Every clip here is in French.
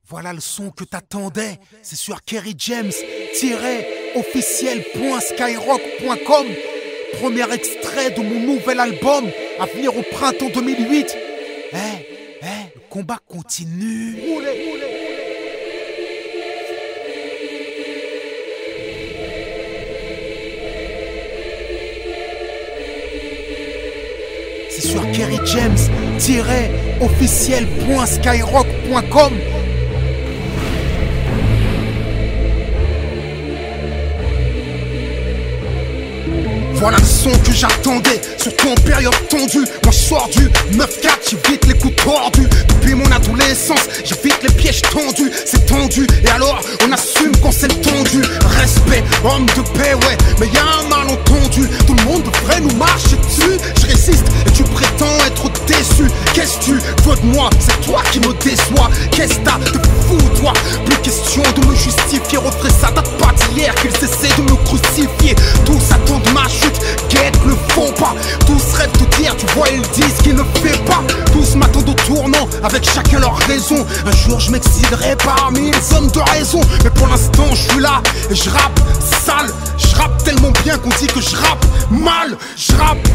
Voilà le son que t'attendais, c'est sur Kerry James, officiel.skyrock.com. Premier extrait de mon nouvel album, à venir au printemps 2008. Le combat continue. C'est sur Kerry James, officiel.skyrock.com. Voilà le son que j'attendais, surtout en période tendue. Moi je sors du 9-4, j'évite les coups tordus. Depuis mon adolescence, j'évite les pièges tendus. C'est tendu, et alors on assume quand c'est tendu. Respect, homme de paix, ouais, mais y'a un malentendu. Tout le monde devrait nous marcher dessus. Je résiste et tu prétends être déçu. Qu'est-ce que tu veux de moi? C'est toi qui me déçois. Qu'est-ce que t'as de fou, toi? Plus question de me justifier. Retrait, ça date pas d'hier qu'ils essaient de me crucifier. Tous attendent ma chute, guette le faux pas. Tous rêvent de dire, tu vois, ils disent qu'ils ne fait pas. Tous m'attendent au tournant, avec chacun leur raison. Un jour je m'exilerai parmi les hommes de raison. Mais pour l'instant je suis là et je rappe sale. Je rappe tellement bien qu'on dit que je rappe mal. Je rappe,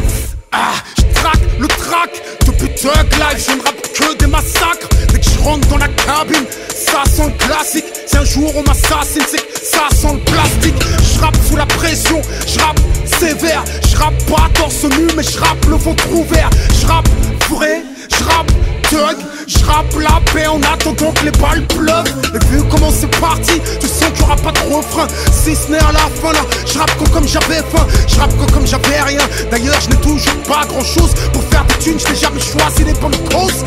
je traque le track. Depuis Thug Life je ne rappe que des massacres. Dès que je rentre dans la cabine, ça sent le classique. Si un jour on m'assassine, c'est que ça sent le plastique. Je rappe sous la pression, je rappe sévère. Je rappe pas torse nu, mais je rappe le ventre ouvert. Je rappe vrai, je rappe thug. Je rappe la paix en attendant que les balles pleuvent. Et vu comment c'est parti, tu sens qu'il y aura pas de refrain. Si ce n'est à la fin là, je rappe comme j'avais faim. Je rappe comme j'avais rien. D'ailleurs je n'ai toujours pas grand chose. Pour faire des thunes, je n'ai jamais choisi les bonnes causes.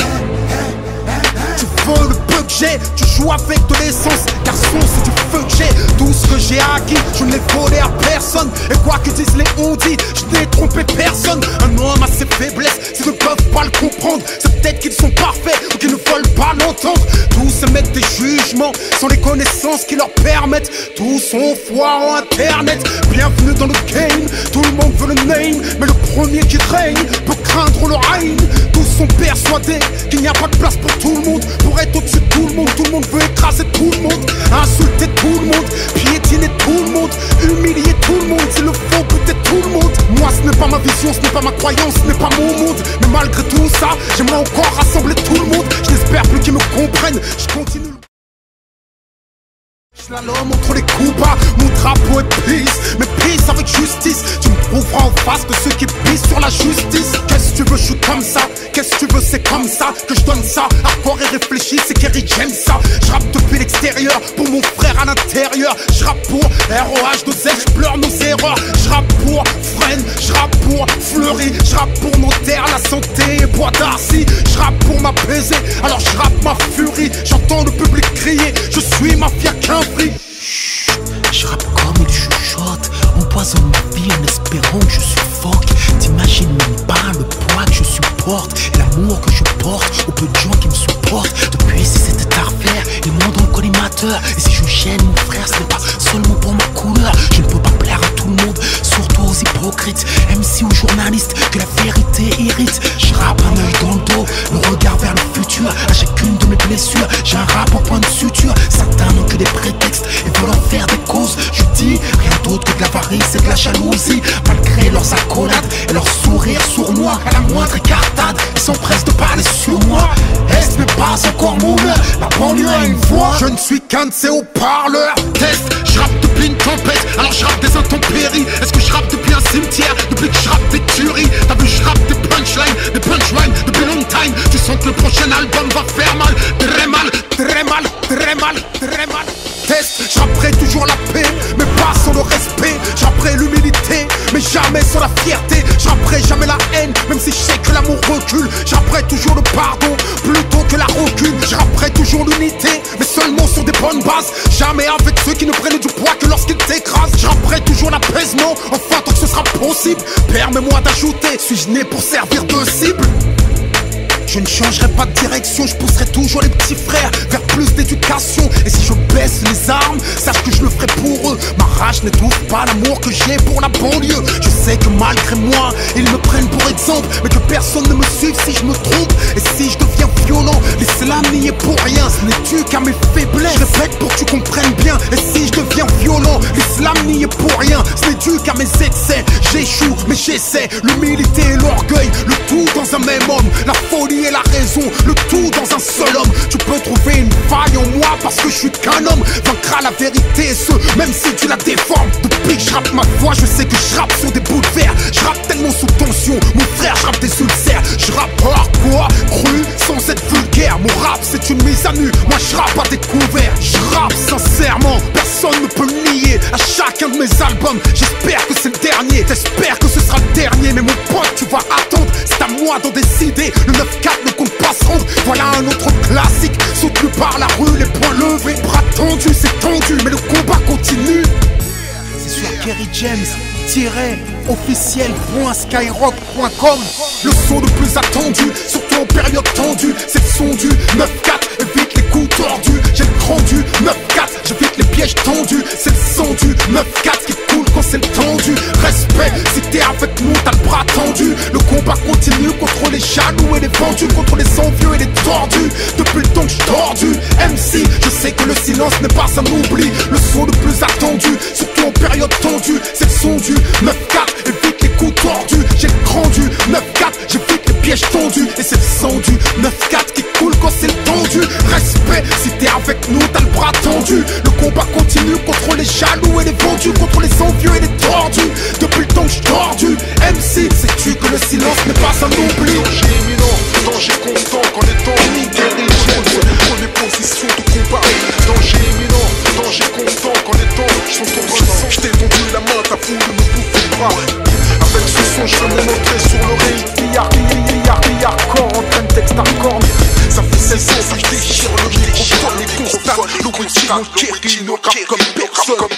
Tu veux le peu que j'ai, tu joues avec de l'essence. Garçon, c'est du feu que j'ai. Tout ce que j'ai acquis, je ne l'ai volé à personne. Et quoi que disent les on-dit, je n'ai trompé personne. Un homme a ses faiblesses, s'ils ne peuvent pas le comprendre. C'est peut-être qu'ils sont parfaits ou qu'ils ne veulent pas l'entendre. Tous se mettent des jugements sans les connaissances qui leur permettent. Tous sont foire en internet. Bienvenue dans le game, tout le monde veut le name. Mais le premier qui règne peut craindre le règne. Tous sont persuadés qu'il n'y a pas de place pour tout le monde. Pour être au-dessus de tout le monde veut écraser tout le monde. Insulter tout le monde, piétiner tout le monde, humilier tout le monde, s'il le faut peut-être tout le monde. Moi ce n'est pas ma vision, ce n'est pas ma croyance, ce n'est pas mon monde. Mais malgré tout ça, j'aimerais encore rassembler tout le monde. Je n'espère plus qu'ils me comprennent, je continue. Slalom entre les coups bas, mon drapeau est peace. Mais peace avec justice, tu me prouveras en face de ceux qui pissent sur la justice. Qu'est-ce que tu veux, je suis comme ça. Qu'est-ce que tu veux, c'est comme ça que je donne ça. Hardcore et réfléchi, c'est Kerry James ça. Je rappe depuis l'extérieur, pour mon frère à l'intérieur. Je rappe pour ROH2Z, je pleure nos erreurs. Je rappe pour Fren, je rappe pour Fleury. Je rappe pour nos terres, la santé et Bois d'Arcy. Je rappe pour m'apaiser, alors je rappe ma furie. J'entends le public crier, je suis mafia qu'un prix. Je rappe comme il chuchote, empoisonne ma vie en espérant que je suffoque. T'imagines même pas le poids que je supporte et l'amour que je porte aux peu de gens qui me supportent. Depuis si c'était à refaire, ils m'ont dans le collimateur. Et si je gêne mon frère, ce n'est pas seulement pour ma couleur. Je ne peux pas plaire à tout le monde, surtout aux hypocrites, MC ou journalistes, que la vérité irrite. Je rappe un œil dans le dos, le regard vers le futur. À chacune de mes blessures, j'ai un rap au point de suture. Certains n'ont que des prétextes et veulent en faire des causes. Je dis rien d'autre que de l'avarice et de la jalousie. Malgré leurs accolades et leurs sourires sournois, à la moindre écartade, ils s'empressent de parler sur moi. Est-ce n'est pas encore mon heure, la banlieue a une voix. Je ne suis qu'un de ces haut-parleurs. Test, je rappe depuis une tempête, alors je rappe des intempéries. Est-ce que je rappe depuis un cimetière, depuis que je rappe des tueries? T'as vu, je rappe des punchlines depuis long time. Tu sens que le prochain album va faire mal, très mal, très mal, très mal, très mal. Test, je rapperai toujours la paix, mais pas sans le respect. Je rapperai l'humilité, mais jamais sans la fierté. Je rapperai jamais la haine, même si je sais que l'amour recule. Je rapperai toujours le pardon, plutôt que la rancune. Je rapperai toujours l'unité, mais seulement sur des bonnes bases. Jamais avec ceux qui ne prennent du poids que lorsqu'ils t'écrasent. Je rapperai toujours l'apaisement, enfin tant que ce sera possible. Permets-moi d'ajouter, suis-je né pour servir de cible? Je ne changerai pas de direction, je pousserai toujours les petits frères vers plus d'éducation. Et si je baisse les armes, sache que je le ferai pour eux. Ma rage n'étouffe pas l'amour que j'ai pour la banlieue. Je sais que malgré moi, ils me prennent pour exemple, mais que personne ne me suive si je me trompe. Et si je deviens violent, laissez-la nier pour rien. ce n'est dû qu'à mes faiblesses. Je répète pour que tu comprennes bien. Et si je deviens violent, l'islam n'y est pour rien. Ce n'est dû qu'à mes excès. J'échoue mais j'essaie. L'humilité et l'orgueil, le tout dans un même homme. La folie et la raison, le tout dans un seul homme. Tu peux trouver une faille en moi parce que je suis qu'un homme. Vaincra la vérité et ce, même si tu la déformes. Depuis que je rappe ma voix, je sais que je rappe sur des bouts de verre. Je rappe tellement sous tension, mon frère, je rappe des ulcères. Je rappe hardcore, cru, sans être vulgaire. Mon rap c'est une mise à nu, moi je rappe à découvert. Je rappe sincèrement, personne ne peut le nier. À chacun de mes albums, j'espère que c'est le dernier. T'espères que ce sera le dernier, mais mon pote tu vas attendre. C'est à moi d'en décider, le 9-4 ne compte pas se rendre. Voilà un autre classique, soutenu par la rue, les poings levés, bras tendus, c'est tendu, mais le combat continue. C'est sur Kerry James, officiel.skyrock.com. Le son le plus attendu, surtout en période tendue, c'est le son du 9-4, évite les coups tordus. J'ai le grand du 9-4, j'évite les pièges tendus. C'est le son du 9-4 qui coule quand c'est le tendu. Respect, si t'es avec nous, t'as le bras tendu. Le combat continue contre les jaloux et les vendus, contre les envieux et les tordus. Depuis le temps que je tordu, MC, je sais que le silence n'est pas un oubli. Le son le plus attendu, surtout en période tendue, c'est le son du 9-4, évite les coups tordus. J'ai le grand du 9-4, j'évite les pièges tendus. Et c'est le son du 9-4 qui coule quand c'est le tendu. Respect, si t'es avec nous, t'as le bras tendu. Le combat continue contre les jaloux et les vendus, contre les envieux et les tordus. Depuis le temps que je tordu, MC, sais-tu que le silence n'est pas un oubli. Danger imminent, danger constant qu'en étant Kerry James, prenez position de combat. Danger imminent, danger constant qu'en étant je t'ai tendu la main, t'as voulu me bouffer le bras. Avec ce son, je vais me montrer sur le ring. Hardcore, en train de texte hardcore. Ça fait 16 ans que je déchire le microphone et constate. Le routine, Kerry ne rappe comme personne.